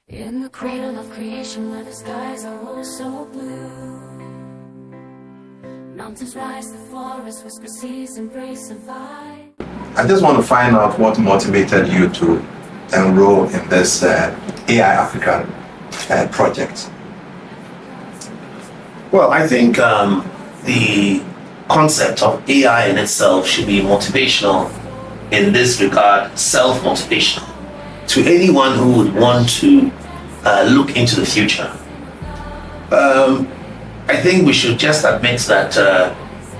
In the cradle of creation where the skies are all so blue, mountains rise, the forest whisper, seas embrace, survive. I just want to find out what motivated you to enroll in this AI Africa project. Well, I think the concept of AI in itself should be motivational, in this regard, self-motivational, to anyone who would want to look into the future. I think we should just admit that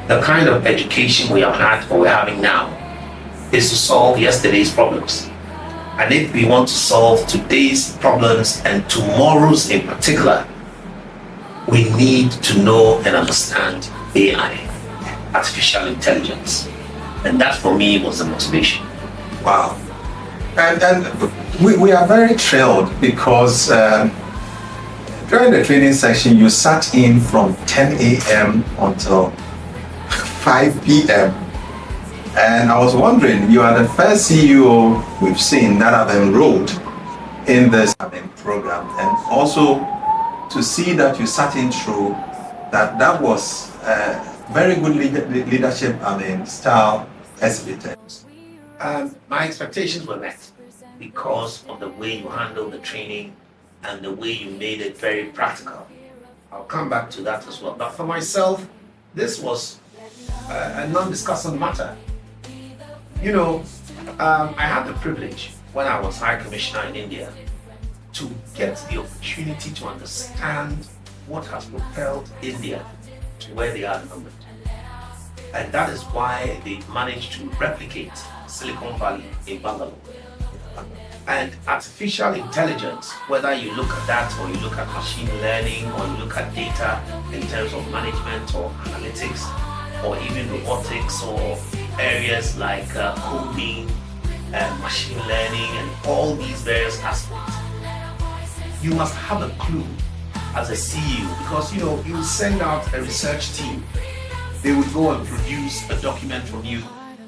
the kind of education we have had or we're having now is to solve yesterday's problems. And if we want to solve today's problems and tomorrow's in particular, we need to know and understand AI, artificial intelligence. And that for me was the motivation. Wow. And we are very thrilled because during the training session, you sat in from 10 a.m. until 5 p.m. And I was wondering, you are the first CEO we've seen that have enrolled in this program. And also to see that you sat in through, that was very good leadership, style exhibited. My expectations were met because of the way you handled the training and the way you made it very practical. I'll come back to that as well. But for myself, this was a non-discussant matter. You know, I had the privilege when I was High Commissioner in India to get the opportunity to understand what has propelled India to where they are at the moment. And that is why they managed to replicate Silicon Valley in Bangalore. And artificial intelligence, whether you look at that or you look at machine learning or you look at data in terms of management or analytics or even robotics or areas like coding and machine learning and all these various aspects, you must have a clue as a CEO, because you send out a research team. They would go and produce a document from you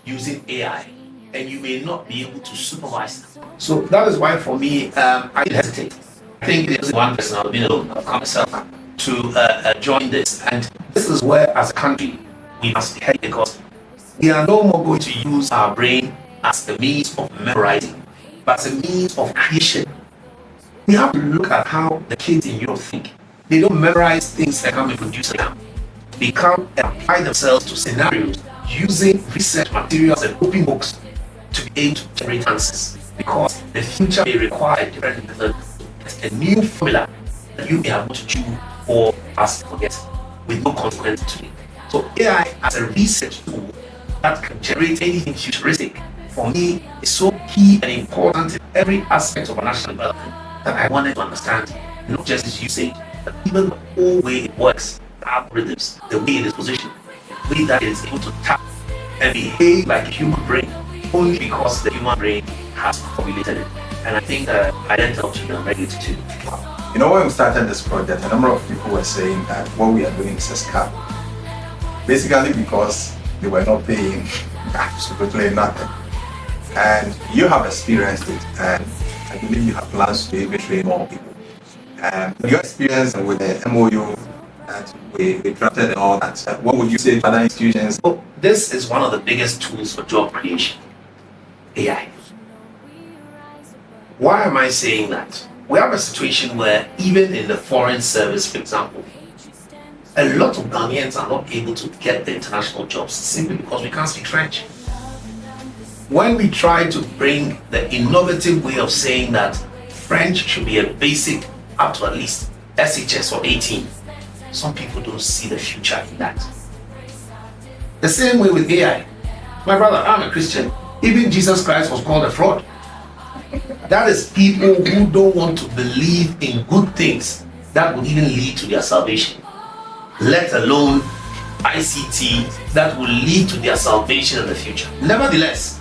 using AI, and you may not be able to supervise them. So that is why for me, I didn't hesitate. I think there's one person I've been able to come myself to join this. And this is where, as a country, we must be headed, because we are no more going to use our brain as a means of memorizing, but as a means of creation. We have to look at how the kids in Europe think. They don't memorize things that come and produce them. They come and apply themselves to scenarios using research materials and open books to be able to generate answers, because the future may require a different method, a new formula that you may have to chew or pass forget with no consequence to it. So AI as a research tool that can generate anything futuristic, for me, is so key and important in every aspect of our national development that I wanted to understand, not just its usage, but even the whole way it works, the algorithms, the way it is positioned, the way that it is able to tap and behave like a human brain, only because the human brain has formulated it. And I think I then tell to them ready to do. You know, when we started this project, a number of people were saying that what we are doing is a scam. Basically because they were not paying absolutely nothing. And you have experienced it, and I believe you have plans to even train more people. And your experience with the MOU that we drafted and all that, what would you say to other institutions? Well, this is one of the biggest tools for job creation, AI. Why am I saying that? We have a situation where even in the foreign service, for example, a lot of Ghanaians are not able to get the international jobs simply because we can't speak French. When we try to bring the innovative way of saying that French should be a basic up to at least SHS or 18, some people don't see the future in that. The same way with AI. My brother, I'm a Christian. Even Jesus Christ was called a fraud. That is people who don't want to believe in good things that would even lead to their salvation, let alone ICT that will lead to their salvation in the future. Nevertheless,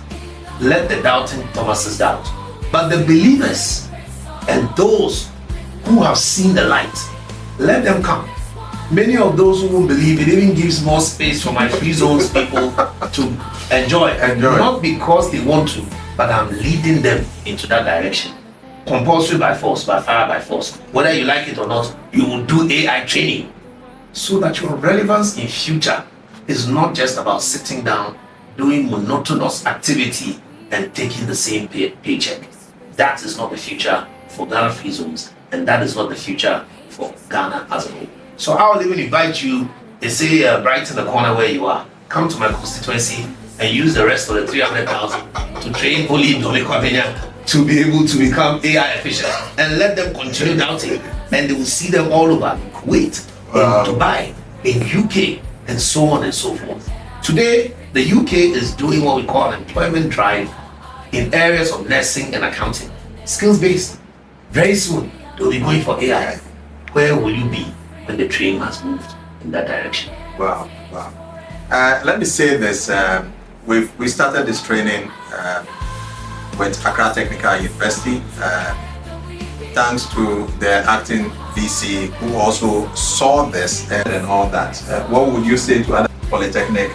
let the doubting Thomases doubt. But the believers and those who have seen the light, let them come. Many of those who won't believe, it even gives more space for my free zones people to enjoy. Not because they want to, but I'm leading them into that direction. compulsory by force, by fire, by force. Whether you like it or not, you will do AI training so that your relevance in future is not just about sitting down, doing monotonous activity and taking the same paycheck. That is not the future for Ghana Free Zones, and that is not the future for Ghana as a whole. So I will even invite you, they say right in the corner where you are, come to my constituency and use the rest of the 300,000 to train Oli Ndomekwabenya to be able to become AI efficient, and let them continue doubting, and they will see them all over in Kuwait, in Dubai, in UK, and so on and so forth. Today, the UK is doing what we call an employment drive in areas of nursing and accounting, skills-based. Very soon, they'll be going for AI. Where will you be when the train has moved in that direction? Wow. Let me say this. We started this training with Accra Technical University, thanks to the acting VC who also saw this and all that. What would you say to other polytechnic,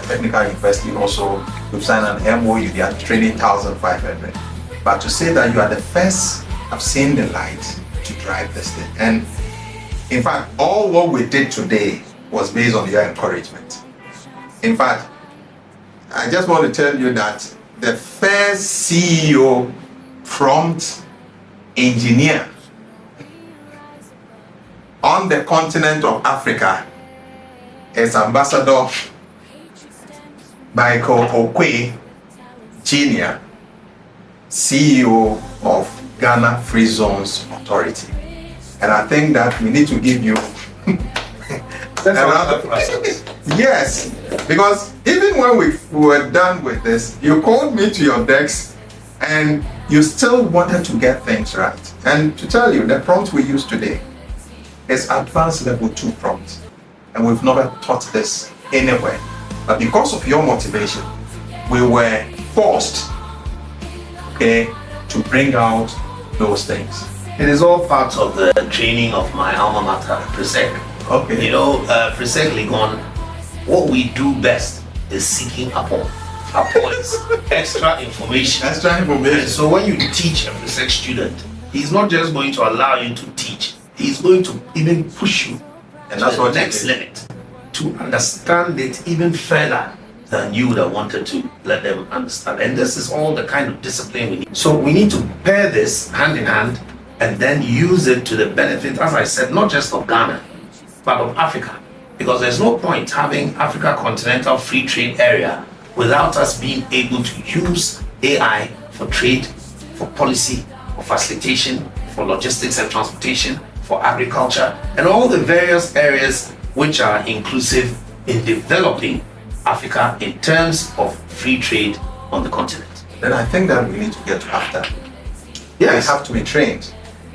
technical university also? We've signed an MOU, they are training 1,500. But to say that you are the first, I've seen the light to drive this thing. And in fact, all what we did today was based on your encouragement. In fact, I just want to tell you that the first CEO prompt engineer on the continent of Africa is Ambassador Michael Okwe Jr., CEO of Ghana Free Zones Authority. And I think that we need to give you another process. Yes, because even when we were done with this, you called me to your desk and you still wanted to get things right. And to tell you, the prompt we use today is advanced level 2 prompt. And we've never taught this anywhere. But because of your motivation, we were forced, to bring out those things. It is all part of the training of my alma mater, Presec. Okay. You know, Presec Ligon, what we do best is seeking upon. Upon is extra information. And so when you teach a Presec student, he's not just going to allow you to teach, he's going to even push you And to that's the what next limit to understand it even further than you that wanted to let them understand. And this is all the kind of discipline we need. So we need to pair this hand in hand and then use it to the benefit, as I said, not just of Ghana, but of Africa. Because there's no point having Africa Continental Free Trade Area without us being able to use AI for trade, for policy, for facilitation, for logistics and transportation, for agriculture, and all the various areas which are inclusive in developing Africa in terms of free trade on the continent. Then I think that we need to get after. Yes. They have to be trained.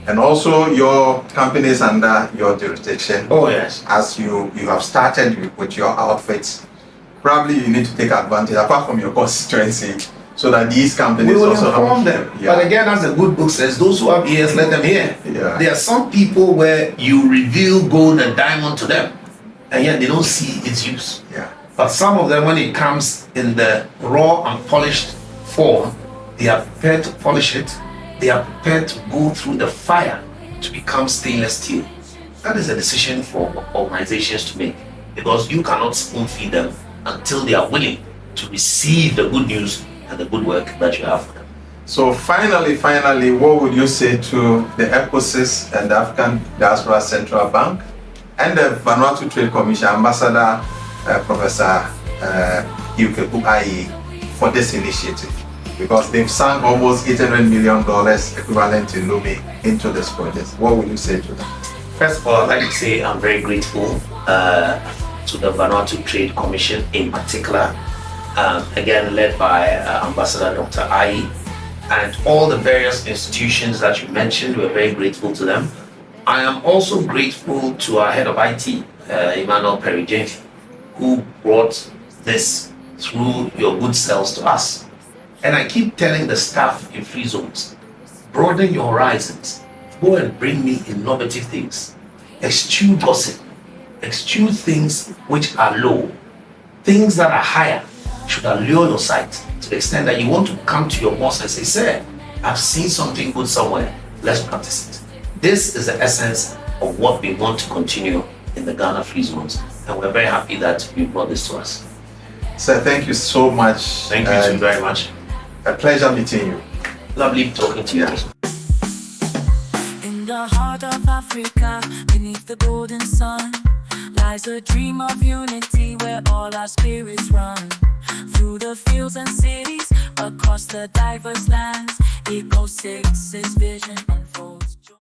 And also your companies under your jurisdiction. Oh yes. As you have started with your outfits, probably you need to take advantage, apart from your constituency, so that these companies We will also inform them. Yeah. But again, as the good book says, those who have ears, let them hear. Yeah. There are some people where you reveal gold and diamond to them, and yet they don't see its use. Yeah. But some of them, when it comes in the raw and polished form, they are prepared to polish it. They are prepared to go through the fire to become stainless steel. That is a decision for organizations to make, because you cannot spoon feed them until they are willing to receive the good news and the good work that you have for them. So finally, what would you say to the ECOSYS and the African Diaspora Central Bank and the Vanuatu Trade Commission, Ambassador Professor Yukebu Ayi, for this initiative? Because they've sunk almost $800 million equivalent to Lumi into this project. What would you say to them? First of all, I'd like to say I'm very grateful to the Vanuatu Trade Commission in particular, again led by Ambassador Dr. Ayi, and all the various institutions that you mentioned. We're very grateful to them. I am also grateful to our head of IT, Emmanuel Perry-Jenfi, who brought this through your good selves to us. And I keep telling the staff in free zones, broaden your horizons, go and bring me innovative things, eschew gossip, eschew things which are low, things that are higher should allure your sight to the extent that you want to come to your boss and say, sir, I've seen something good somewhere. Let's practice it. This is the essence of what we want to continue in the Ghana Free Zones. And we're very happy that you brought this to us. Sir, thank you so much. Thank you too very much. A pleasure meeting you. Lovely talking to you. In the heart of Africa, beneath the golden sun, lies a dream of unity where all our spirits run. Through the fields and cities, across the diverse lands, Eco 6's vision unfolds.